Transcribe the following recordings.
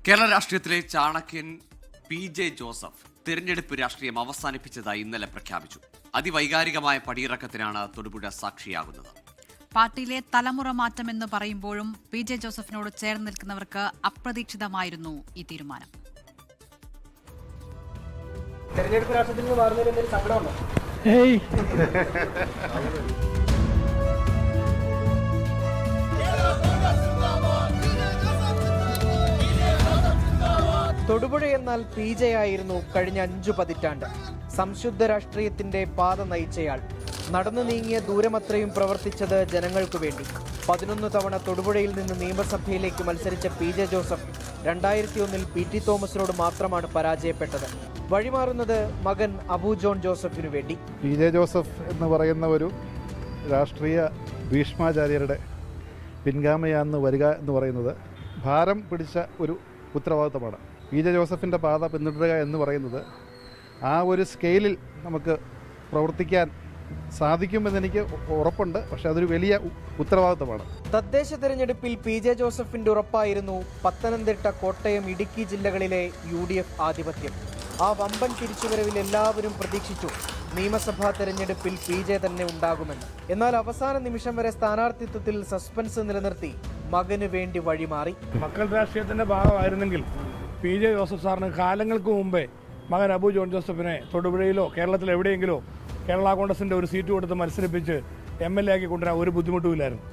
കേരള രാഷ്ട്രീയത്തിലെ ചാണക്യൻ PJ Joseph തെരഞ്ഞെടുപ്പ് രാഷ്ട്രീയം അവസാനിപ്പിച്ചതായി ഇന്നലെ പ്രഖ്യാപിച്ചു. അതിവൈകാരികമായ പടിയിറക്കത്തിനാണ് തൊടുപുഴ സാക്ഷിയാകുന്നത്. പാർട്ടിയിലെ തലമുറ മാറ്റമെന്ന് പറയുമ്പോഴും PJ ജോസഫിനോട് ചേർന്ന് നിൽക്കുന്നവർക്ക് അപ്രതീക്ഷിതമായിരുന്നു ഈ തീരുമാനം. തെരഞ്ഞെടുപ്പ് രാഷ്ട്രീയത്തിൽ നിന്ന് മാറുന്നതിൽ എന്തെങ്കിലും സങ്കടമുണ്ടോ? തൊടുപുഴ എന്നാൽ PJ ആയിരുന്നു കഴിഞ്ഞ 5 പതിറ്റാണ്ട്. സംശുദ്ധ രാഷ്ട്രീയത്തിന്റെ പാത നയിച്ചയാൾ. നടന്നു നീങ്ങിയ ദൂരമത്രയും പ്രവർത്തിച്ചത് ജനങ്ങൾക്കു വേണ്ടി. 11 തവണ തൊടുപുഴയിൽ നിന്ന് നിയമസഭയിലേക്ക് മത്സരിച്ച PJ ജോസഫ് 2001 PT തോമസിനോട് മാത്രമാണ് പരാജയപ്പെട്ടത്. വഴിമാറുന്നത് മകൻ അബു ജോൺ ജോസഫിനു വേണ്ടി. PJ ജോസഫ് എന്ന് പറയുന്ന ഒരു രാഷ്ട്രീയ ഭീഷ്മാചാര്യരുടെ പിൻഗാമിയാന്ന് വരിക എന്ന് പറയുന്നത് ഭാരം പിടിച്ച ഒരു ഉത്തരവാദിത്തമാണ്. PJ ജോസഫിൻ്റെ പാത പിന്തുടരുക എന്ന് പറയുന്നത് ആ ഒരു സ്കെയിലിൽ നമുക്ക് പ്രവർത്തിക്കാൻ സാധിക്കുമെന്നെനിക്ക് ഉറപ്പുണ്ട്. പക്ഷെ അതൊരു വലിയ ഉത്തരവാദിത്തമാണ്. തദ്ദേശ തെരഞ്ഞെടുപ്പിൽ PJ ജോസഫിന്റെ ഉറപ്പായിരുന്നു പത്തനംതിട്ട, കോട്ടയം, ഇടുക്കി ജില്ലകളിലെ UDF ആധിപത്യം. ആ വമ്പൻ തിരിച്ചുവരവിൽ എല്ലാവരും പ്രതീക്ഷിച്ചു നിയമസഭാ തെരഞ്ഞെടുപ്പിൽ PJ തന്നെ ഉണ്ടാകുമെന്ന്. എന്നാൽ അവസാന നിമിഷം വരെ സ്ഥാനാർത്ഥിത്വത്തിൽ സസ്പെൻസ് നിലനിർത്തി മകന് വേണ്ടി വഴിമാറി. മക്കൾ രാഷ്ട്രീയത്തിന്റെ ഭാഗമായിരുന്നെങ്കിൽ PJ ജോസഫ് സാറിന് കാലങ്ങൾക്ക് മുമ്പേ മകൻ അബു ജോൺ ജോസഫിനെ തൊടുപുഴയിലോ കേരളത്തിൽ എവിടെയെങ്കിലോ കേരള കോൺഗ്രസിന്റെ ഒരു സീറ്റ് കൊടുത്ത് മത്സരിപ്പിച്ച് MLA ആക്കി കൊണ്ടുവരാൻ ഒരു ബുദ്ധിമുട്ടുമില്ലായിരുന്നു.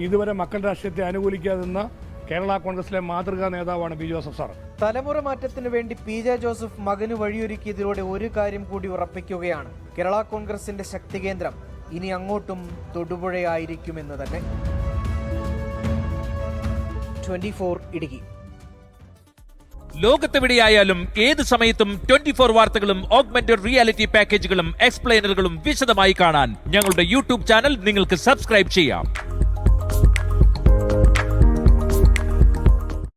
ഇതുവരെ മക്കൾ രാഷ്ട്രീയത്തെ അനുകൂലിക്കാതിരുന്ന കേരള കോൺഗ്രസിലെ മാതൃകാ നേതാവാണ് PJ ജോസഫ് സാർ. തലമുറ മാറ്റത്തിനു വേണ്ടി PJ ജോസഫ് മകന് വഴിയൊരുക്കിയതിലൂടെ ഒരു കാര്യം കൂടി ഉറപ്പിക്കുകയാണ്. കേരള കോൺഗ്രസിന്റെ ശക്തി കേന്ദ്രം ഇനി അങ്ങോട്ടും തൊടുപുഴയായിരിക്കുമെന്ന് തന്നെ. 24 ഇടുക്കി. ലോകത്തെവിടെയായാലും ഏത് സമയത്തും 24 വാർത്തകളും ഓഗ്മെന്റഡ് റിയാലിറ്റി പാക്കേജുകളും എക്സ്പ്ലെയിനറുകളും വിശദമായി കാണാൻ ഞങ്ങളുടെ YouTube ചാനൽ നിങ്ങൾക്ക് സബ്സ്ക്രൈബ് ചെയ്യാം.